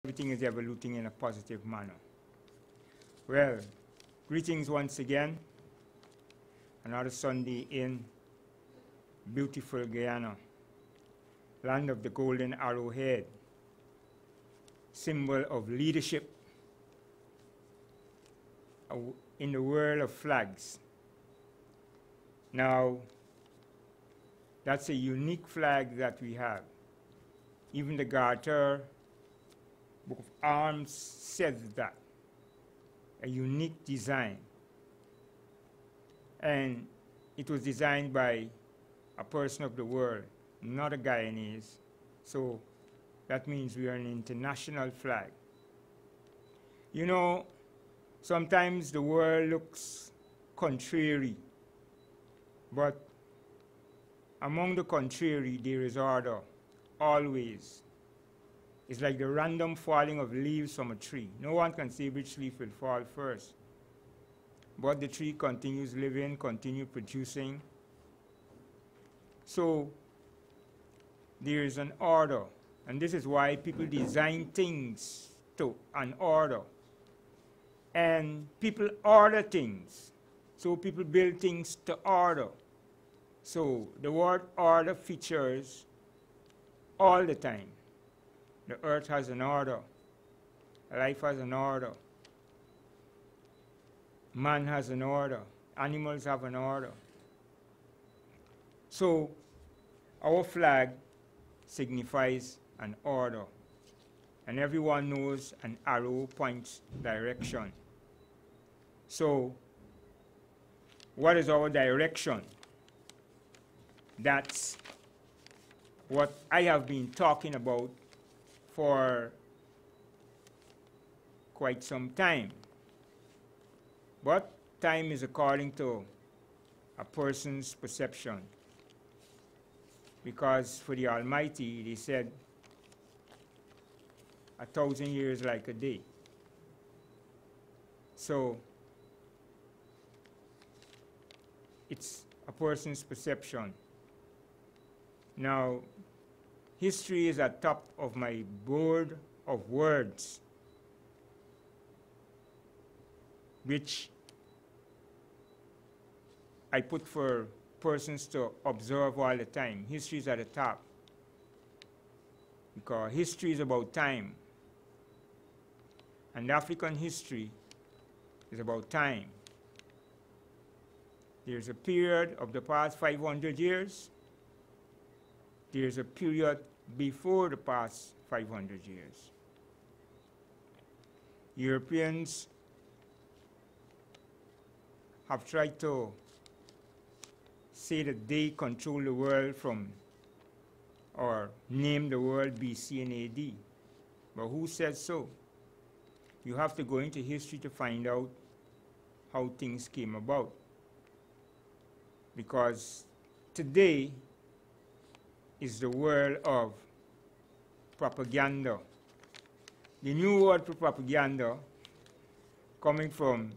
everything is evolving in a positive manner. Well, greetings once again. Another Sunday in beautiful Guyana, land of the golden arrowhead, symbol of leadership in the world of flags. Now, that's a unique flag that we have. Even the Garter Book of Arms says that. A unique design. And it was designed by a person of the world, not a Guyanese. So that means we are an international flag. You know, sometimes the world looks contrary, but among the contrary, there is order, always. It's like the random falling of leaves from a tree. No one can say which leaf will fall first. But the tree continues living, continues producing. So there is an order. And this is why people design things to an order. And people order things. So people build things to order. So the word order features all the time. The earth has an order. Life has an order. Man has an order. Animals have an order. So our flag signifies an order. And everyone knows an arrow points direction. So what is our direction? That's what I have been talking about for quite some time. But time is according to a person's perception. Because for the Almighty, they said, 1,000 years like a day. So it's a person's perception. Now, history is at top of my board of words, which I put for persons to observe all the time. History is at the top, because history is about time. And African history is about time. There's a period of the past 500 years. There's a period before the past 500 years. Europeans have tried to say that they control the world from, or name the world BC and AD. But who said so? You have to go into history to find out how things came about. Because today is the world of propaganda. The new word for propaganda, coming from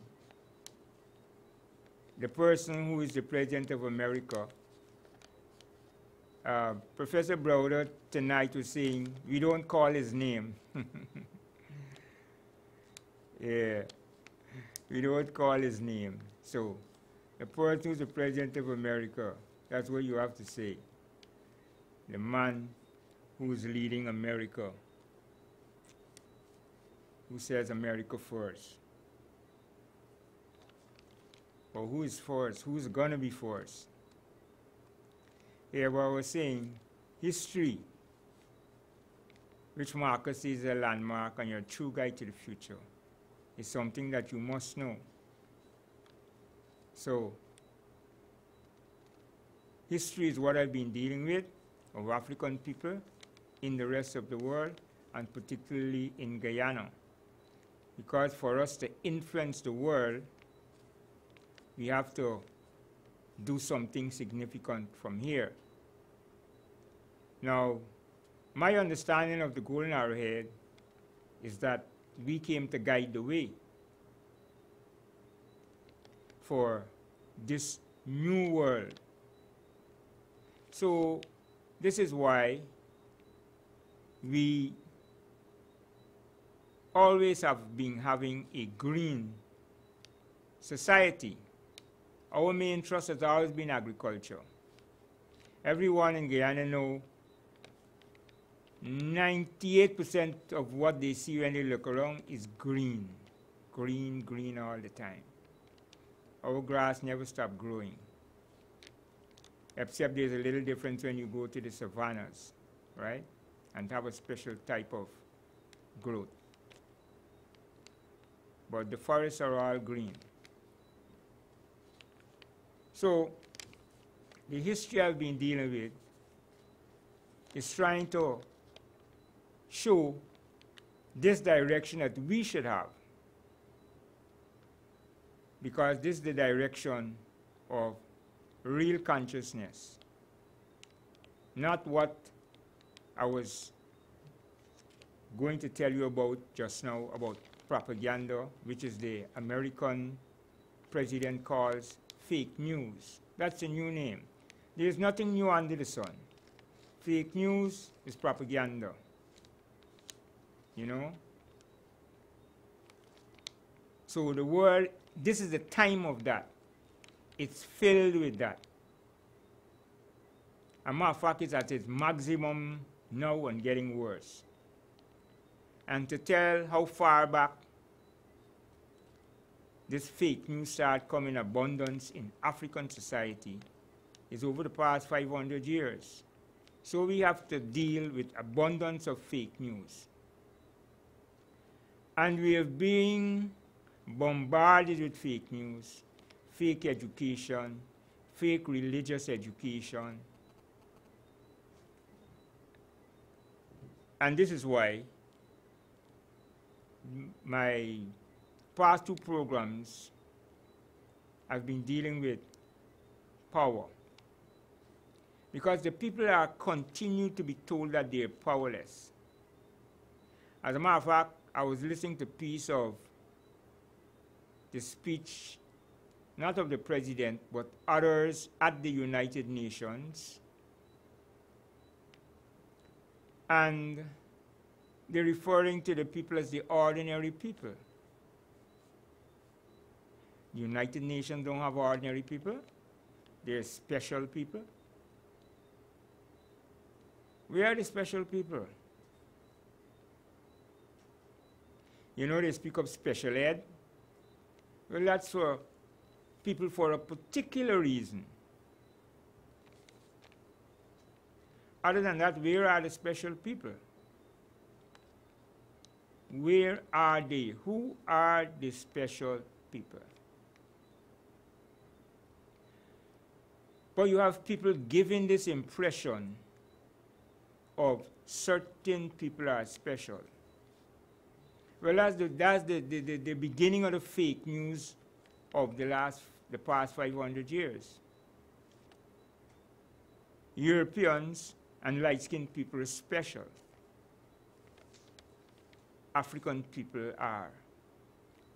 the person who is the President of America, Professor Browder tonight was saying, we don't call his name. Yeah, we don't call his name. So the person who's the President of America, that's what you have to say. The man who is leading America, who says America first. Or who is first? Who's going to be first? Here, what I was saying, history, which Marcus is a landmark and your true guide to the future, is something that you must know. So, history is what I've been dealing with of African people in the rest of the world, and particularly in Guyana. Because for us to influence the world, we have to do something significant from here. Now, my understanding of the Golden Arrowhead is that we came to guide the way for this new world. So this is why we always have been having a green society. Our main thrust has always been agriculture. Everyone in Guyana know 98% of what they see when they look around is green. Green, green all the time. Our grass never stops growing. Except there's a little difference when you go to the savannas, right? And have a special type of growth. But the forests are all green. So, the history I've been dealing with is trying to show this direction that we should have. Because this is the direction of real consciousness. Not what I was going to tell you about just now about propaganda, which is the American president calls fake news. That's a new name. There's nothing new under the sun. Fake news is propaganda. You know? So the world, this is the time of that. It's filled with that. A matter of fact, it's at its maximum now and getting worse. And to tell how far back this fake news started coming in abundance in African society is over the past 500 years. So we have to deal with abundance of fake news. And we are being bombarded with fake news, fake education, fake religious education. And this is why my past two programs have been dealing with power. Because the people are continue to be told that they're powerless. As a matter of fact, I was listening to a piece of the speech, not of the president, but others at the United Nations. And they're referring to the people as the ordinary people. The United Nations don't have ordinary people. They're special people. We are the special people. You know, they speak of special ed. Well, that's for people for a particular reason. Other than that, where are the special people? Where are they? Who are the special people? But you have people giving this impression of certain people are special. Well, that's the beginning of the fake news of the past 500 years. Europeans and light-skinned people are special. African people are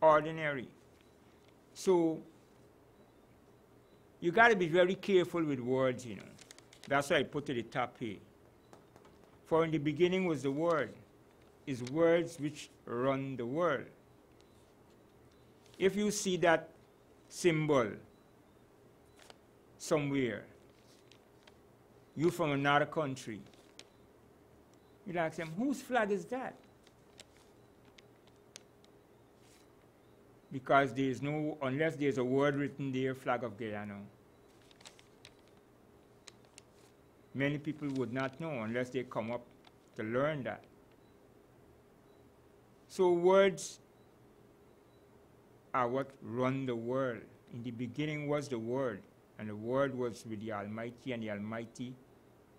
ordinary. So you got to be very careful with words, you know. That's why I put to the top here. For in the beginning was the Word, is words which run the world. If you see that symbol somewhere, you from another country, you'd ask them, whose flag is that? Because there is no, unless there's a word written there, flag of Guyana. Many people would not know unless they come up to learn that. So words are what run the world. In the beginning was the Word, and the Word was with the Almighty, and the Almighty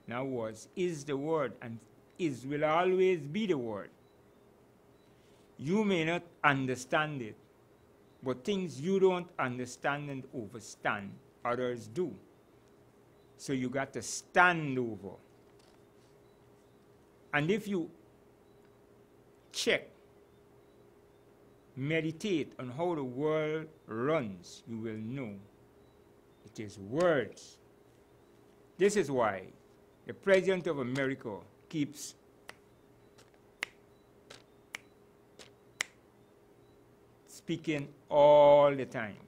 now is the Word, and will always be the Word. You may not understand it, but things you don't understand and overstand, others do. So you got to stand over. And if you check, meditate on how the world runs, you will know it is words. This is why the President of America keeps speaking all the time.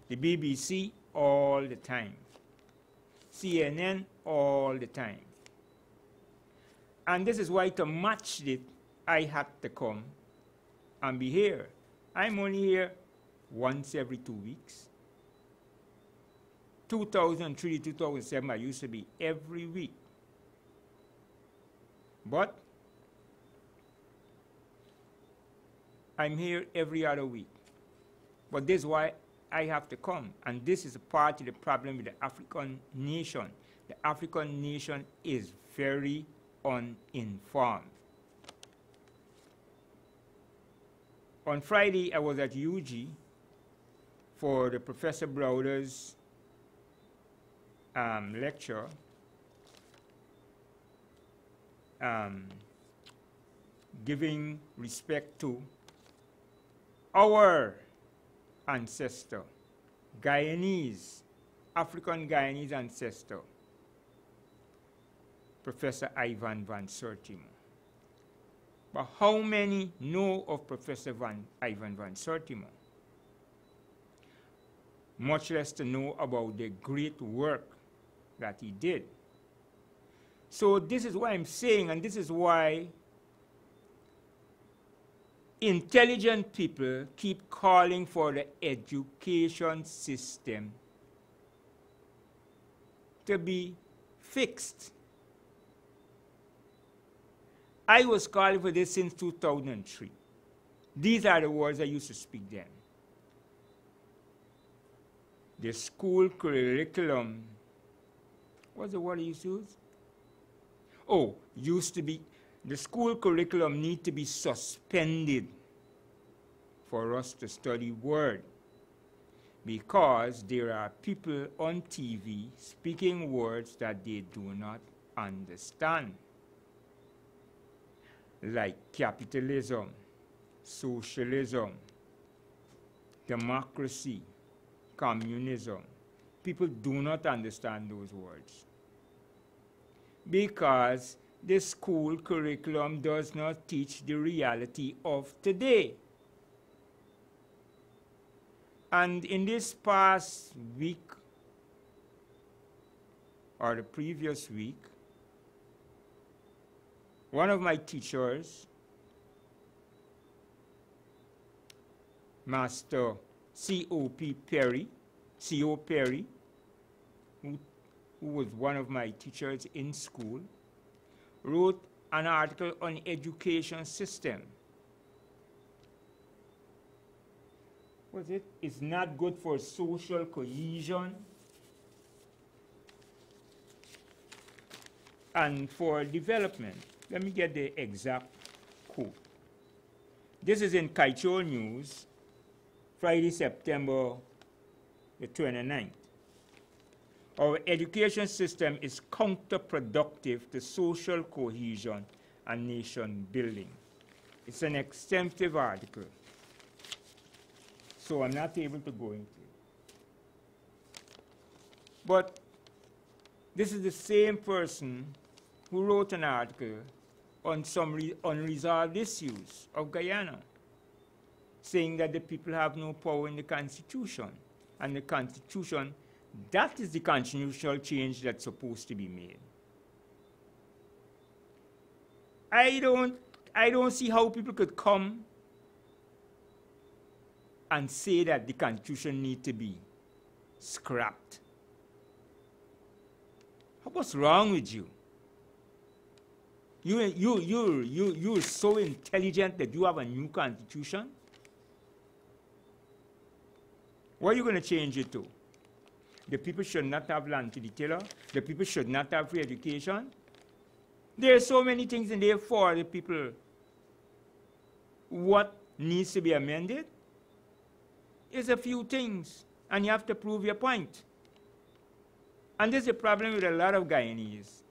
The BBC all the time. CNN all the time. And this is why to match it, I had to come and be here. I'm only here once every 2 weeks. 2003, 2007, I used to be every week. But I'm here every other week. But this is why I have to come. And this is a part of the problem with the African nation. The African nation is very uninformed. On Friday, I was at UG for the Professor Browder's lecture. Giving respect to our ancestor, Guyanese, African Guyanese ancestor, Professor Ivan van Sertimo. But how many know of Professor Ivan van Sertimo? Much less to know about the great work that he did. So this is what I'm saying, and this is why intelligent people keep calling for the education system to be fixed. I was calling for this since 2003. These are the words I used to speak then. The school curriculum, what's the word I used to use? Oh, used to be, the school curriculum need to be suspended for us to study word, because there are people on TV speaking words that they do not understand, like capitalism, socialism, democracy, communism. People do not understand those words because the school curriculum does not teach the reality of today. And in this past week, or the previous week, one of my teachers, Master C.O.P. Perry, C.O. Perry, who was one of my teachers in school, wrote an article on education system. Was it? It's not good for social cohesion and for development. Let me get the exact quote. This is in Kaichol News, Friday, September the 29th. Our education system is counterproductive to social cohesion and nation building. It's an extensive article, so I'm not able to go into it. But this is the same person who wrote an article on some unresolved issues of Guyana, saying that the people have no power in the Constitution, and the Constitution, that is the constitutional change that's supposed to be made. I don't see how people could come and say that the Constitution needs to be scrapped. What's wrong with you? You're so intelligent that you have a new Constitution? What are you going to change it to? The people should not have land to the tiller. The people should not have free education. There are so many things in there for the people. What needs to be amended is a few things, and you have to prove your point. And there's a problem with a lot of Guyanese.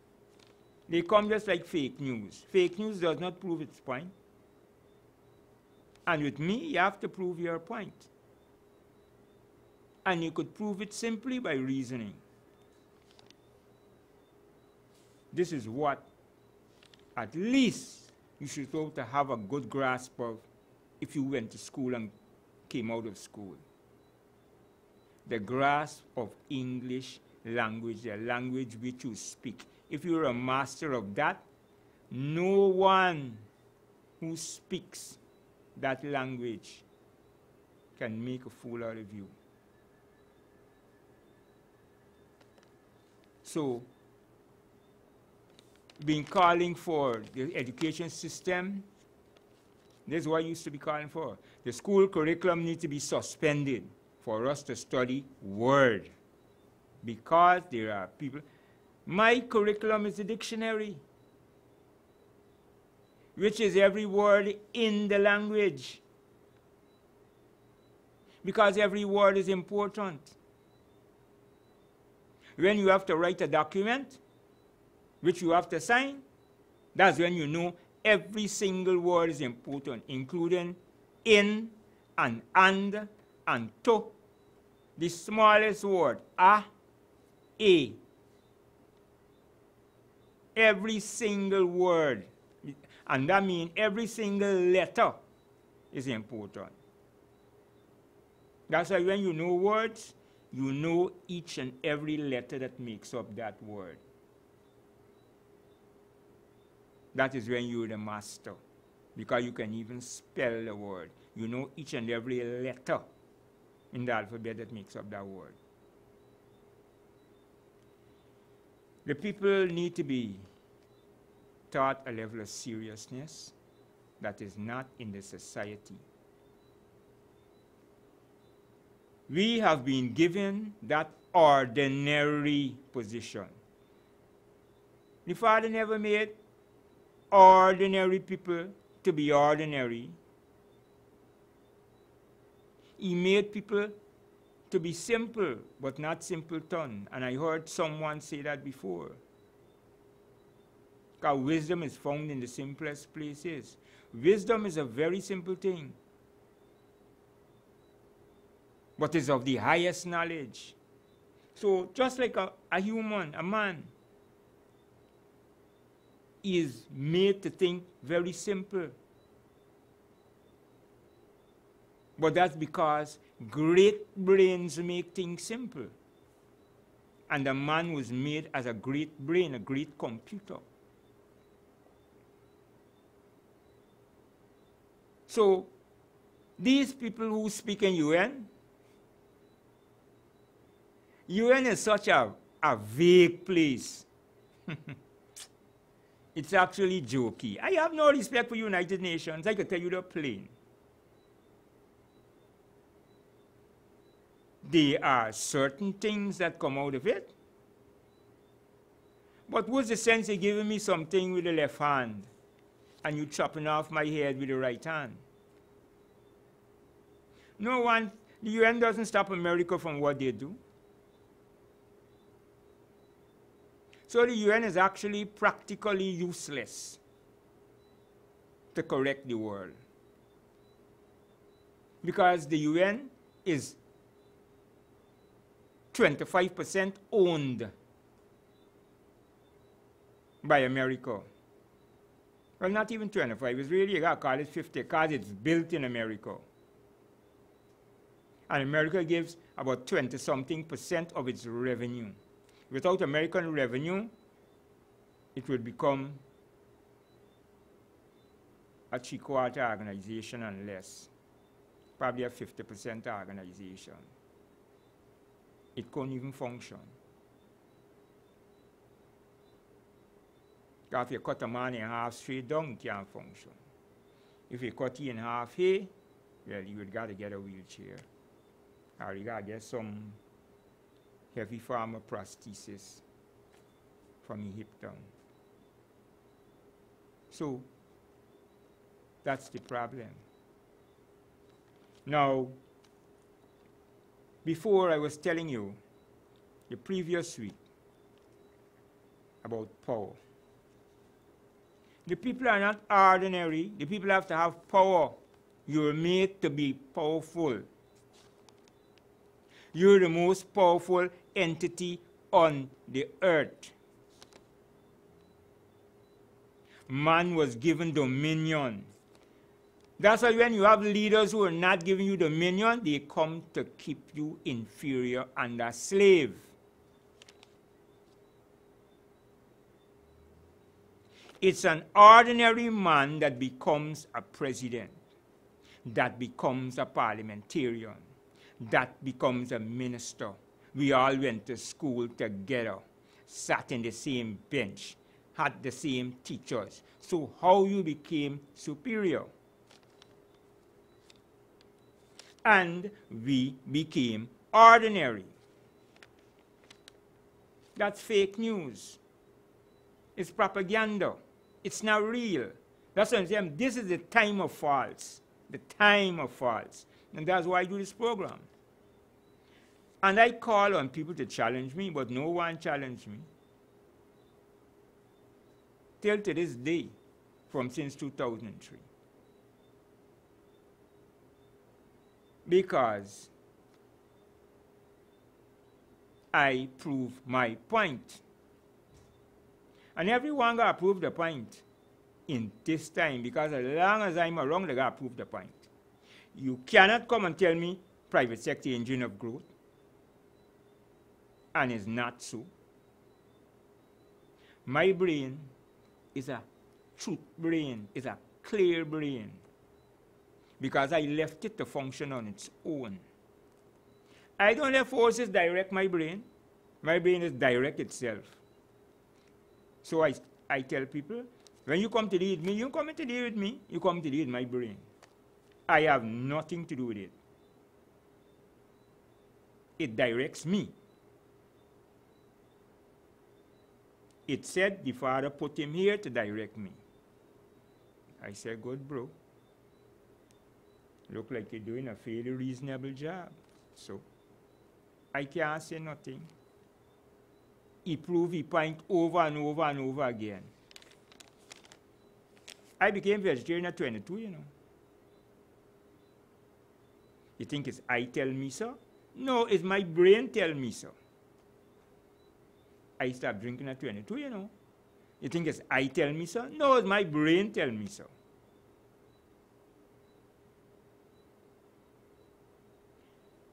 They come just like fake news. Fake news does not prove its point. And with me, you have to prove your point. And you could prove it simply by reasoning. This is what, at least, you should be able to have a good grasp of if you went to school and came out of school. The grasp of English language, the language which you speak. If you're a master of that, no one who speaks that language can make a fool out of you. So, been calling for the education system, this is what I used to be calling for. The school curriculum needs to be suspended for us to study word. Because there are people, my curriculum is a dictionary, which is every word in the language. Because every word is important. When you have to write a document, which you have to sign, that's when you know every single word is important, including in and to. The smallest word, a. Every single word, and that means every single letter is important. That's why when you know words, you know each and every letter that makes up that word. That is when you're the master, because you can even spell the word. You know each and every letter in the alphabet that makes up that word. The people need to be taught a level of seriousness that is not in the society. We have been given that ordinary position. The Father never made ordinary people to be ordinary. He made people to be simple, but not simpleton. And I heard someone say that before. Because wisdom is found in the simplest places. Wisdom is a very simple thing, but is of the highest knowledge. So just like a human, a man, is made to think very simple. But that's because great brains make things simple. And the man was made as a great brain, a great computer. So these people who speak in UN is such a vague place. It's actually jokey. I have no respect for United Nations. I can tell you the plain. There are certain things that come out of it. But what's the sense of giving me something with the left hand and you chopping off my head with the right hand? No one, the UN doesn't stop America from what they do. So the UN is actually practically useless to correct the world. Because the UN is 25% owned by America. Well, not even 25. It's really, you gotta call it 50, because it's built in America. And America gives about 20-something% of its revenue. Without American revenue, it would become a three-quarter organization and less. Probably a 50% organization. It couldn't even function. Because if you cut a man in half straight down, it can't function. If you cut it in half here, well, you would got to get a wheelchair. Or you got to get some heavy form of prosthesis from your hip down. So, that's the problem. Now, before I was telling you the previous week about power. The people are not ordinary. The people have to have power. You're made to be powerful. You're the most powerful entity on the earth. Man was given dominion. That's why when you have leaders who are not giving you dominion, they come to keep you inferior and a slave. It's an ordinary man that becomes a president, that becomes a parliamentarian, that becomes a minister. We all went to school together, sat in the same bench, had the same teachers. So how you became superior? And we became ordinary. That's fake news. It's propaganda. It's not real. That's what I'm saying. This is the time of false. The time of false. And that's why I do this program. And I call on people to challenge me, but no one challenged me. Till to this day, from since 2003. Because I prove my point. And everyone got to prove the point in this time, because as long as I'm around, they got to prove the point. You cannot come and tell me private sector engine of growth, and it's not so. My brain is a truth brain, is a clear brain, because I left it to function on its own. I don't let forces direct my brain. My brain is direct itself. So I tell people, when you come to deal with me, you come to deal with me, you come to deal with my brain. I have nothing to do with it. It directs me. It said the Father put him here to direct me. I said, good, bro. Look like you're doing a fairly reasonable job. So I can't say nothing. He proved his point over and over and over again. I became vegetarian at 22, you know. You think it's I tell me so? No, it's my brain tell me so. I stopped drinking at 22, you know. You think it's I tell me so? No, it's my brain tell me so.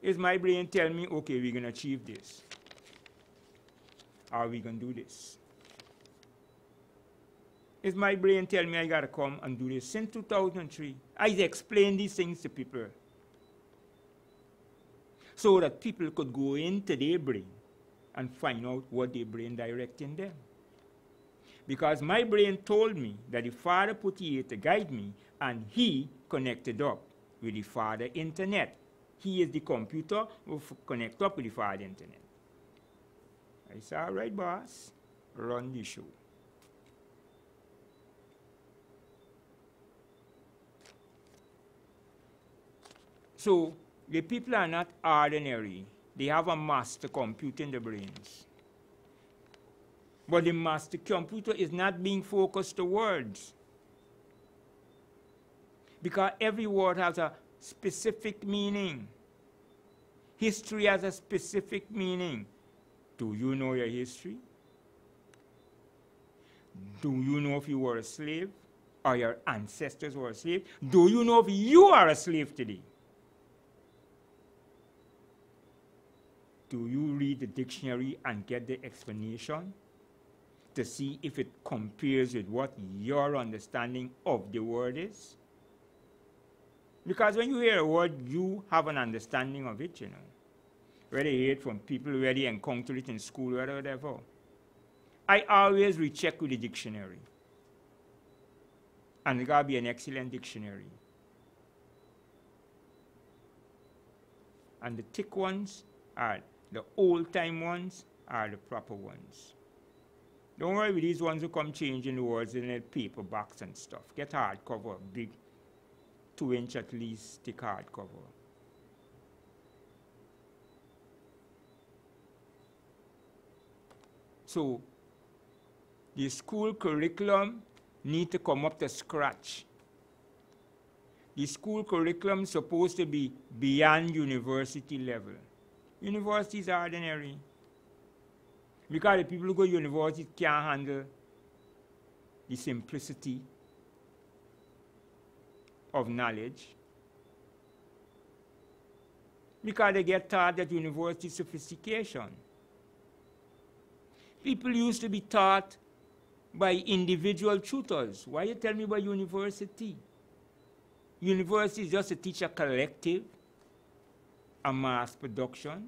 It's my brain tell me, okay, we're going to achieve this. Are we going to do this? It's my brain tell me I got to come and do this. Since 2003, I explained these things to people so that people could go into their brain and find out what their brain directing them. Because my brain told me that the Father put here to guide me, and he connected up with the Father internet. He is the computer who connect up with the Father internet. I said, all right, boss, run the show. So the people are not ordinary. They have a master computer in the brains. But the master computer is not being focused to words. Because every word has a specific meaning. History has a specific meaning. Do you know your history? Do you know if you were a slave or your ancestors were a slave? Do you know if you are a slave today? Do you read the dictionary and get the explanation to see if it compares with what your understanding of the word is? Because when you hear a word, you have an understanding of it, you know. Whether you hear it from people, whether you encounter it in school, whatever. I always recheck with the dictionary. And it got to be an excellent dictionary. And the thick ones are the old-time ones are the proper ones. Don't worry with these ones who come changing the words in the paperbacks and stuff. Get hardcover, big, 2-inch at least, thick hardcover. So the school curriculum need to come up to scratch. The school curriculum is supposed to be beyond university level. University is ordinary. Because the people who go to university can't handle the simplicity of knowledge because they get taught at university sophistication. People used to be taught by individual tutors. Why you tell me about university? University is just to teach a collective, a mass production.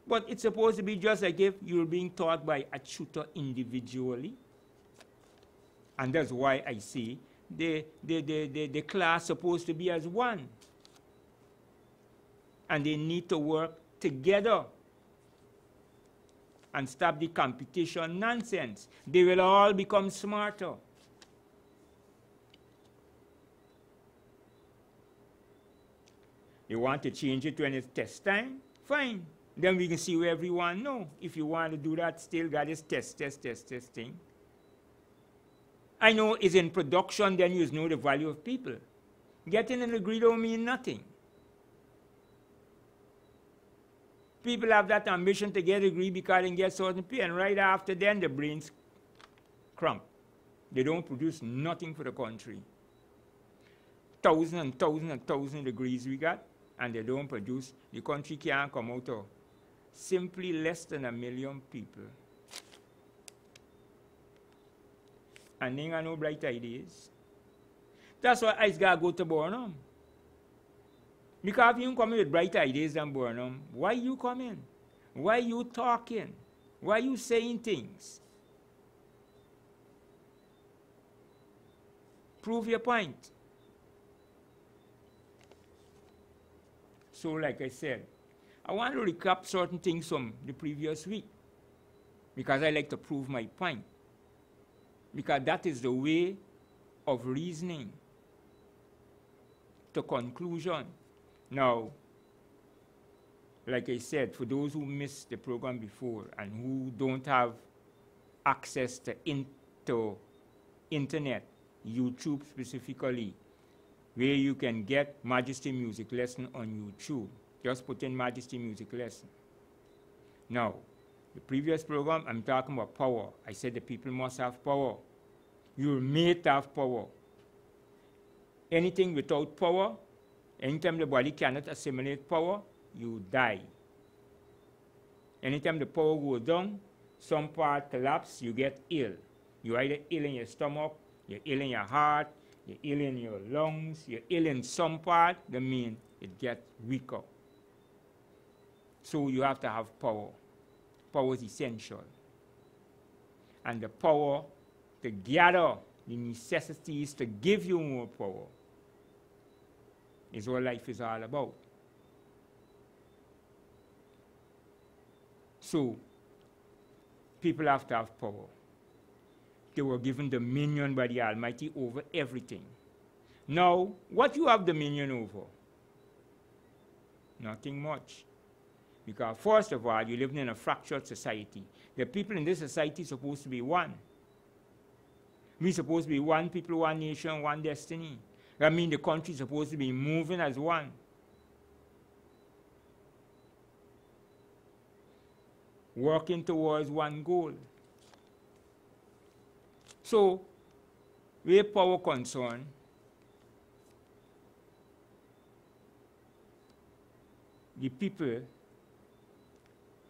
But it's supposed to be just like if you're being taught by a tutor individually. And that's why I see the class supposed to be as one. And they need to work together and stop the competition nonsense. They will all become smarter. You want to change it when it's test time? Fine. Then we can see where everyone know. If you want to do that, still got this testing. I know it's in production, then you know the value of people. Getting a degree don't mean nothing. People have that ambition to get a degree because they can get certain pay, and right after then the brains crump. They don't produce nothing for the country. Thousands and thousands and thousands of degrees we got, and they don't produce. The country can't come out of simply less than 1 million people. And they got no bright ideas. That's why I gotta go to Burnham. Because if you come in with bright ideas than Burnham, why you coming? Why you talking? Why you saying things? Prove your point. So like I said, I want to recap certain things from the previous week because I like to prove my point. Because that is the way of reasoning to conclusion. Now, like I said, for those who missed the program before and who don't have access to internet, YouTube specifically, where you can get Majesty Music Lesson on YouTube. Just put in Majesty Music Lesson. Now, the previous program, I'm talking about power. I said the people must have power. You're made to have power. Anything without power, anytime the body cannot assimilate power, you die. Anytime the power goes down, some part collapse, you get ill. You're either ill in your stomach, you're ill in your heart, you're ill in your lungs, you're ill in some part, that means it gets weaker. So you have to have power. Power is essential. And the power to gather the necessities to give you more power is what life is all about. So, people have to have power. They were given dominion by the Almighty over everything. Now, what you have dominion over? Nothing much. Because first of all, you're living in a fractured society. The people in this society are supposed to be one. We're supposed to be one people, one nation, one destiny. That means the country is supposed to be moving as one. Working towards one goal. So, where power concerned, the people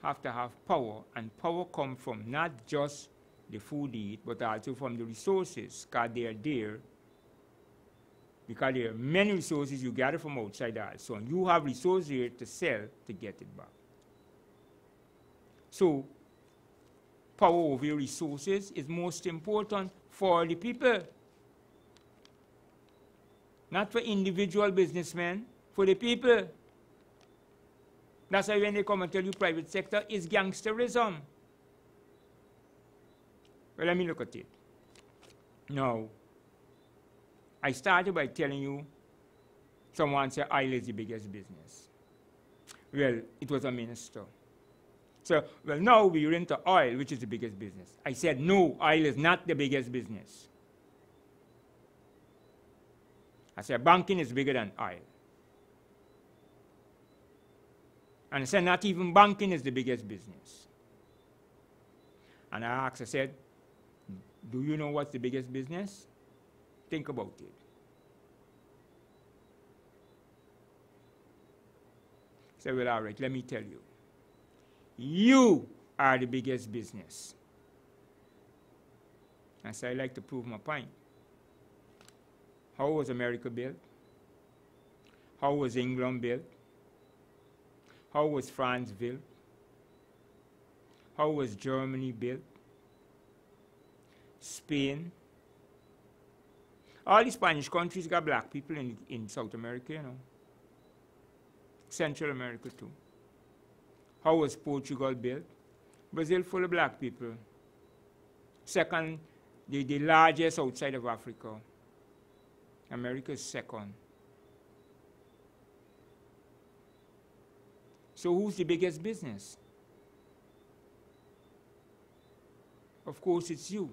have to have power, and power comes from not just the food they eat, but also from the resources, because they are there. Because there are many resources you gather from outside also, and you have resources here to sell to get it back. So, power over your resources is most important for the people. Not for individual businessmen, for the people. That's why when they come and tell you private sector is gangsterism. Well, let me look at it. Now, I started by telling you someone said oil is the biggest business. Well, it was a minister. So, well, now we're into oil, which is the biggest business. I said, no, oil is not the biggest business. I said, banking is bigger than oil. And I said, not even banking is the biggest business. And I asked, I said, do you know what's the biggest business? Think about it. Say, well, all right, let me tell you. You are the biggest business. And so I like to prove my point. How was America built? How was England built? How was France built? How was Germany built? Spain? All the Spanish countries got black people in South America, you know. Central America too. How was Portugal built? Brazil full of black people. Second, the largest outside of Africa. America is second. So who's the biggest business? Of course, it's you.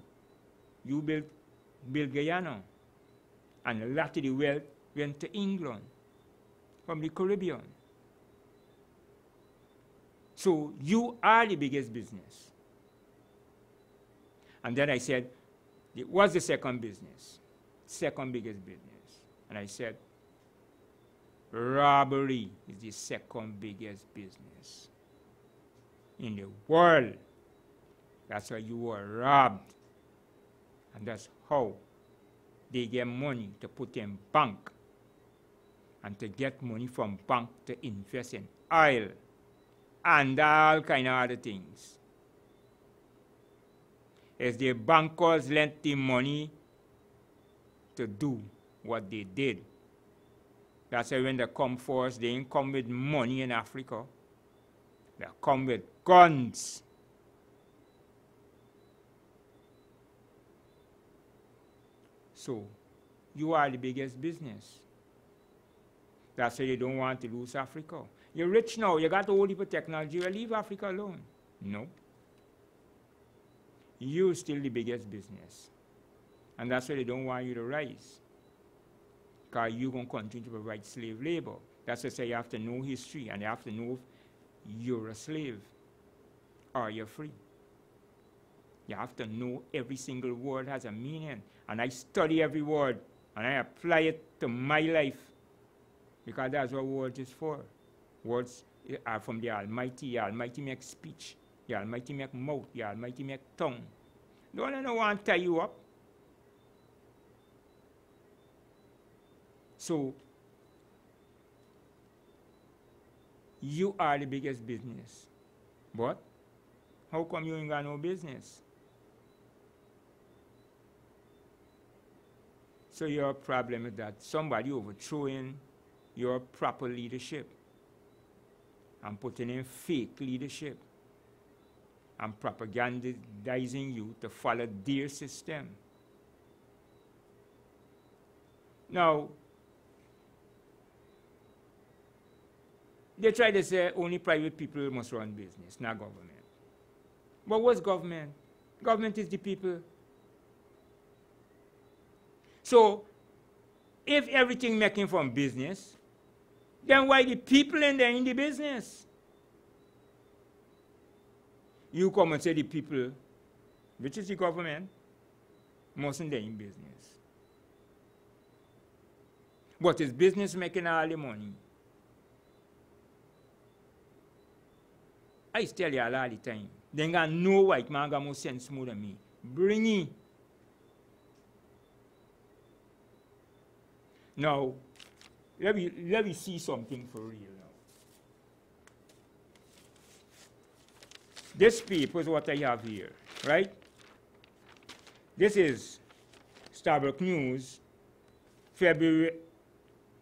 You built Guyana. And a lot of the wealth went to England from the Caribbean. So you are the biggest business. And then I said, what's the second business? Second biggest business. And I said, robbery is the second biggest business in the world. That's how you were robbed. And that's how they get money to put in bank and to get money from bank to invest in oil and all kind of other things. As the bankers lent the money to do what they did. That's why when they come for us, they ain't come with money in Africa. They come with guns. So, you are the biggest business. That's why you don't want to lose Africa. You're rich now, you got all the technology, well, leave Africa alone. No. You're still the biggest business. And that's why they don't want you to rise. Because you're going to continue to provide slave labor. That's why you have to know history, and you have to know if you're a slave or you're free. You have to know every single word has a meaning. And I study every word, and I apply it to my life. Because that's what words is for. Words are from the Almighty. The Almighty makes speech. The Almighty makes mouth. The Almighty makes tongue. Don't let no one tie you up. So, you are the biggest business. But, how come you ain't got no business? So your problem is that somebody overthrowing your proper leadership and putting in fake leadership and propagandizing you to follow their system. Now, they try to say only private people must run business, not government. But what's government? Government is the people. So, if everything making from business, then why the people in there in the business? You come and say the people, which is the government, mustn't be in business. But is business making all the money? I tell you all the time, they ain't got no white man got more sense more than me. Bring it. Now, let me see something for real now. This paper is what I have here, right? This is Starbuck News,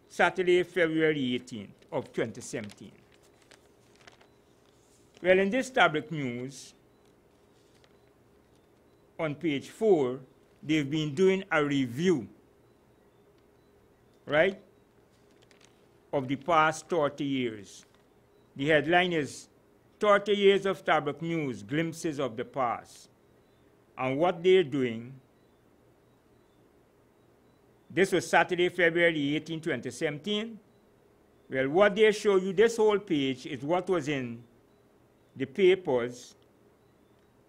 Saturday, February 18th of 2017. Well, in this Starbuck News, on page 4, they've been doing a review, right, of the past 30 years. The headline is 30 Years of Starbuck News, Glimpses of the Past. And what they're doing, this was Saturday, February 18, 2017. Well, what they show you, this whole page, is what was in the papers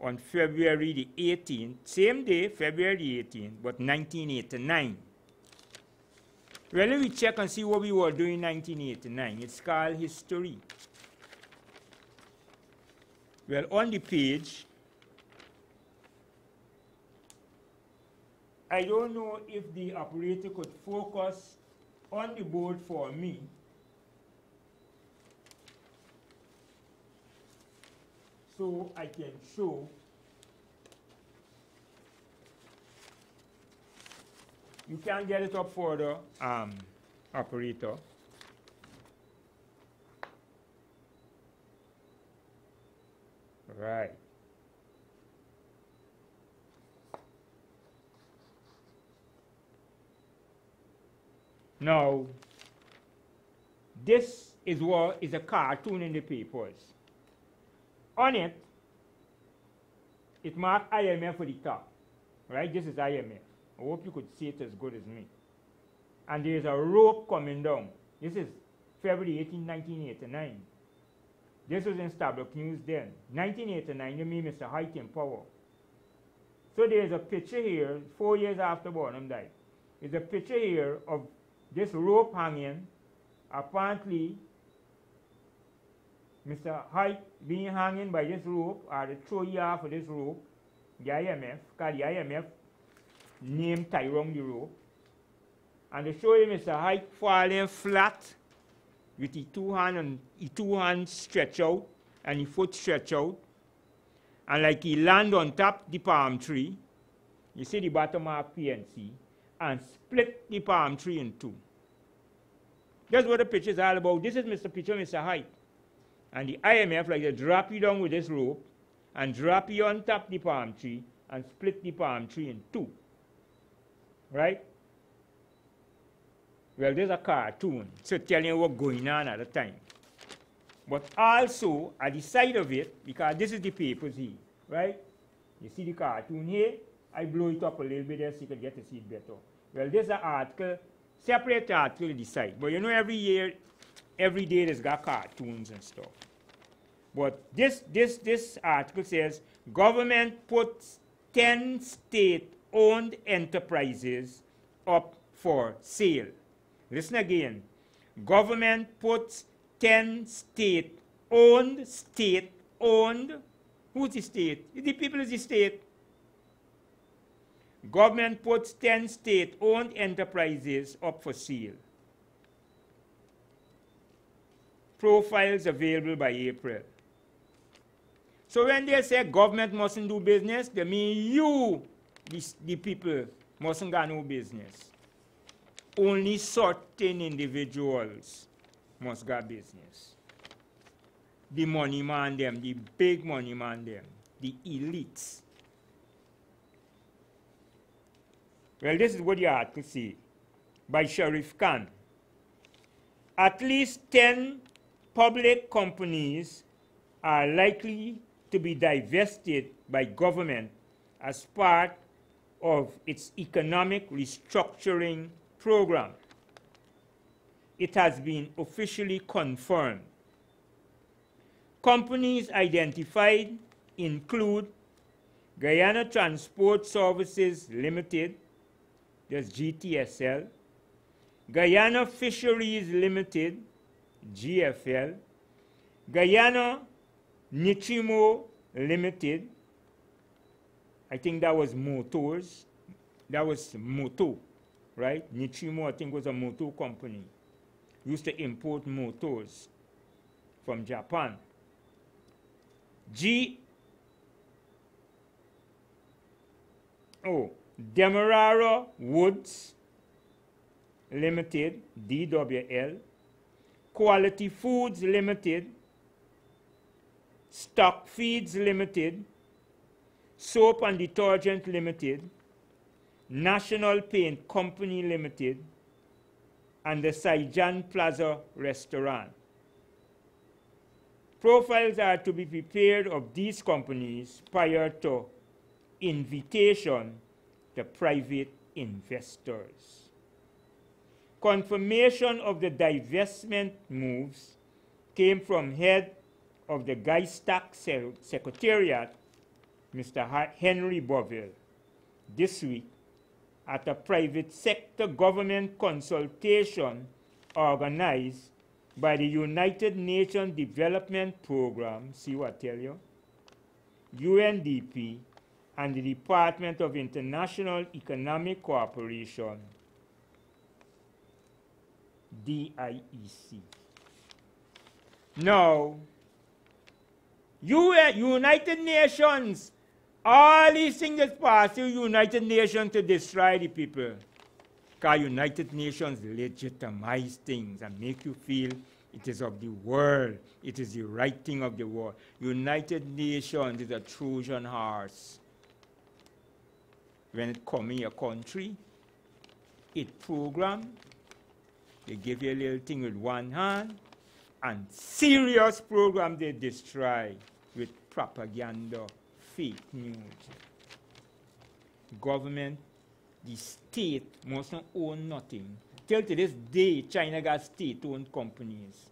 on February the 18th, same day, February 18th, but 1989. Well, let me check and see what we were doing in 1989. It's called History. Well, on the page, I don't know if the operator could focus on the board for me. So I can show you can get it up further, operator. Right. Now, this is what is a cartoon in the papers. On it, it marked IMF for the top. Right? This is IMF. I hope you could see it as good as me. And there's a rope coming down. This is February 18, 1989. This was in Starbuck News then. 1989, you mean Mr. Height in power. So there's a picture here, 4 years after Bonham died. There's a picture here of this rope hanging. Apparently, Mr. Height being hanging by this rope, or the throw off of this rope, the IMF, because the IMF name tied around the rope. And they show you Mr. Height falling flat with his two hands stretched out and his foot stretched out. And like he land on top the palm tree, you see the bottom of PNC, and split the palm tree in two. That's what the picture is all about. This is Mr. Height. And the IMF, like they drop you down with this rope and drop you on top the palm tree and split the palm tree in two. Right? Well, there's a cartoon, so telling you what's going on at the time. But also, at the side of it, because this is the papers here, right? You see the cartoon here? I blow it up a little bit there so you can get to see it better. Well, there's an article, separate article at the side. But you know, every day there's got cartoons and stuff. But this article says, government puts 10 state-owned enterprises up for sale. Listen again. Government puts 10 state-owned, who's the state? The people is the state. Government puts 10 state-owned enterprises up for sale. Profiles available by April. So when they say government mustn't do business, they mean you, the people, mustn't go no business. Only certain individuals must go business. The money man them, the big money man them, the elites. Well, this is what the article says by Sharif Khan. At least 10 public companies are likely to be divested by government as part of its economic restructuring program. It has been officially confirmed. Companies identified include Guyana Transport Services Limited, that's GTSL, Guyana Fisheries Limited, GFL, Guyana Nichimo Limited, I think that was Motors, that was Moto, right? Nichimo, I think, was a motor company. Used to import motors from Japan. Demerara Woods Limited, DWL, Quality Foods Limited, Stock Feeds Limited, Soap and Detergent Limited, National Paint Company Limited, and the Saijan Plaza Restaurant. Profiles are to be prepared of these companies prior to invitation to private investors. Confirmation of the divestment moves came from head of the Guystock Secretariat, Mr. Henry Boville, this week at a private sector government consultation organized by the United Nations Development Program, see what I tell you, UNDP, and the Department of International Economic Cooperation, DIEC. Now, United Nations, all these things that pass through United Nations to destroy the people. Because United Nations legitimize things and make you feel it is of the world. It is the right thing of the world. United Nations is a Trojan horse. When it comes in your country, it program, they give you a little thing with one hand, and serious program they destroy with propaganda, fake news. Government, the state must not own nothing. Till to this day, China got state-owned companies.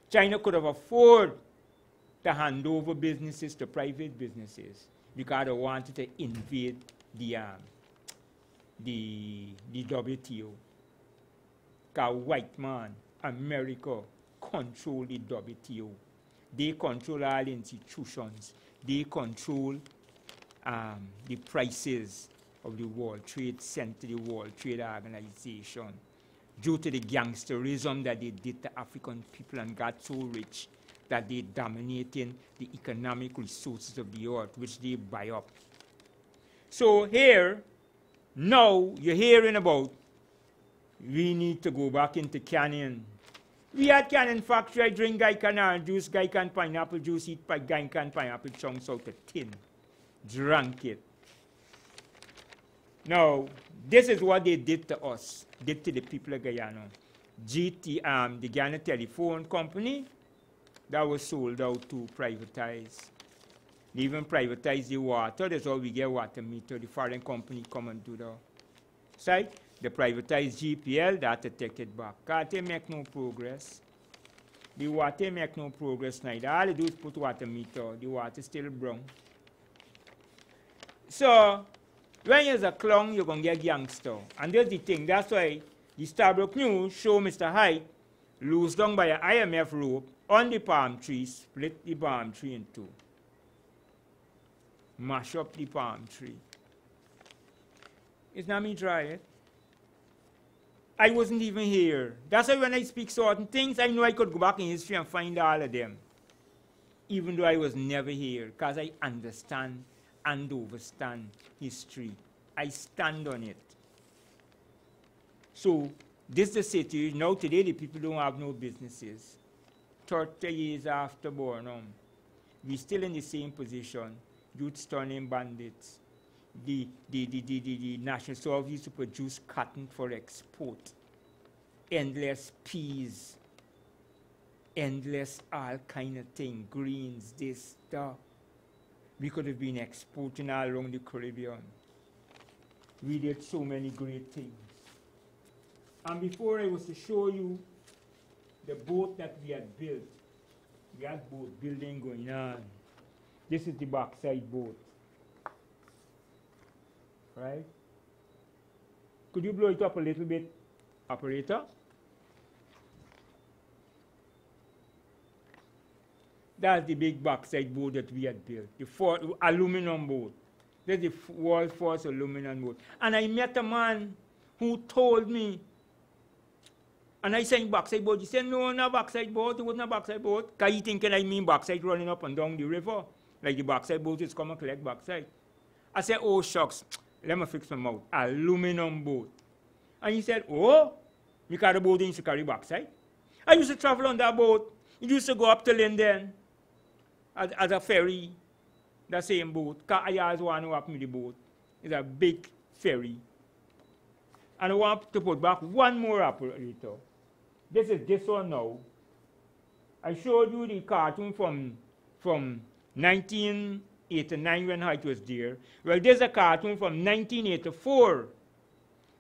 China could have afforded to hand over businesses to private businesses because they wanted to invade the WTO. Because white man, America, control the WTO. They control all institutions. They control the prices of the World Trade Center, the World Trade Organization. Due to the gangsterism that they did to African people and got so rich that they dominating the economic resources of the earth, which they buy up. So here, now you're hearing about we need to go back into canning. We had canning factory. I drink Gaikan orange juice, Gaikan pineapple juice, eat Gaikan pineapple chunks out of tin. Drank it. Now, this is what they did to us, did to the people of Guyana. the Guyana Telephone Company, that was sold out to privatize. They even privatized the water. That's how we get water meter. The foreign company come and do the site. They privatized GPL, that they take it back. Because they make no progress. The water make no progress neither. All they do is put water meter. The water still brown. So, when you're a clown, you're going to get gangster. And that's the thing. That's why the Starbrook News show Mr. Hyde loose down by an IMF rope on the palm tree, split the palm tree in two. Mash up the palm tree. It's not me try it. I wasn't even here. That's why when I speak certain things, I know I could go back in history and find all of them. Even though I was never here, because I understand and overstand history. I stand on it. So, this is the situation. Now today the people don't have no businesses. 30 years after Bornum, we're still in the same position. Youths turning bandits. The National Service used to produce cotton for export. Endless peas. Endless all kind of thing. Greens, this, that. We could have been exporting all around the Caribbean. We did so many great things. And before I was to show you the boat that we had built, we had boat building going on. This is the backside boat. Right? Could you blow it up a little bit, operator? That's the big backside boat that we had built, the aluminum boat. That's the world's first aluminum boat. And I met a man who told me, and I said, backside boat. He said, no, not backside boat. It wasn't a backside boat. Because he thinking I mean backside running up and down the river. Like the backside boat is come and collect backside. I said, oh, shucks. Let me fix my mouth. Aluminum boat. And he said, oh, because the boat used to carry backside. I used to travel on that boat. It used to go up to Linden as a ferry, the same boat. Because I always want to up with the boat. It's a big ferry. And I want to put back one more operator. This is this one now. I showed you the cartoon from 1989 when Height was there. Well, there's a cartoon from 1984.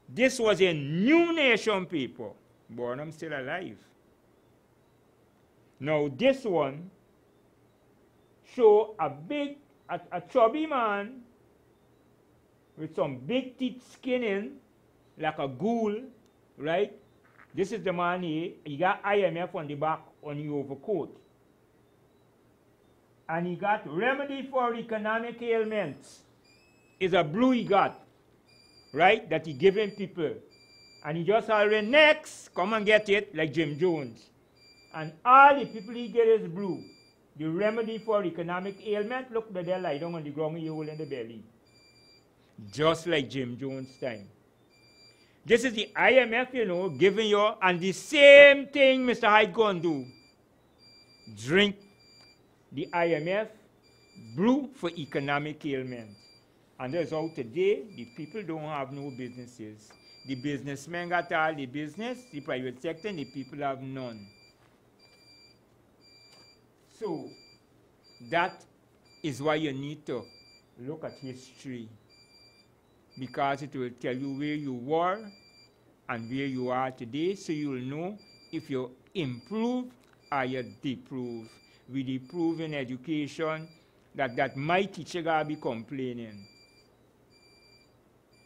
This was a New Nation paper. Bornum still alive. Now this one show a chubby man with some big teeth skin in, like a ghoul, right? This is the man here. He got IMF on the back on the overcoat. And he got remedy for economic ailments. It's a blue he got, right? That he giving people. And he just already next, come and get it, like Jim Jones. And all the people he get is blue. The remedy for economic ailment, look, they lie down on the ground, you hole in the belly. Just like Jim Jones' time. This is the IMF, you know, giving you, and the same thing Mr. Hyde going to do. Drink the IMF brew for economic ailments. And that's how today the people don't have no businesses. The businessmen got all the business, the private sector, and the people have none. So that is why you need to look at history, because it will tell you where you were and where you are today, so you will know if you improve or you deprove. We deprove in education that my teacher gotta be complaining.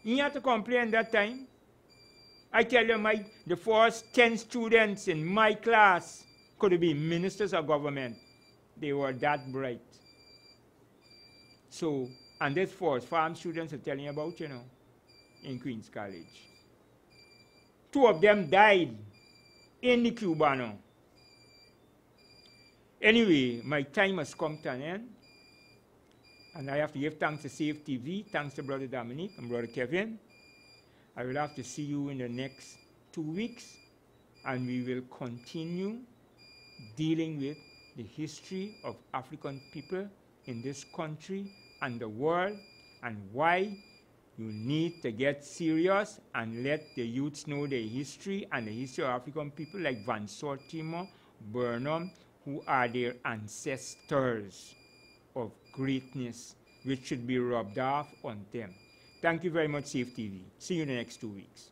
He had to complain that time. I tell you, the first 10 students in my class could be ministers of government. They were that bright. So, and this first farm students are telling you about, you know, in Queen's College. 2 of them died in the Cuba now. Anyway, my time has come to an end. And I have to give thanks to Save TV, thanks to Brother Dominic and Brother Kevin. I will have to see you in the next 2 weeks, and we will continue dealing with the history of African people in this country and the world, and why you need to get serious and let the youths know their history and the history of African people like Van Sortimo, Burnham, who are their ancestors of greatness, which should be rubbed off on them. Thank you very much, Safe TV. See you in the next 2 weeks.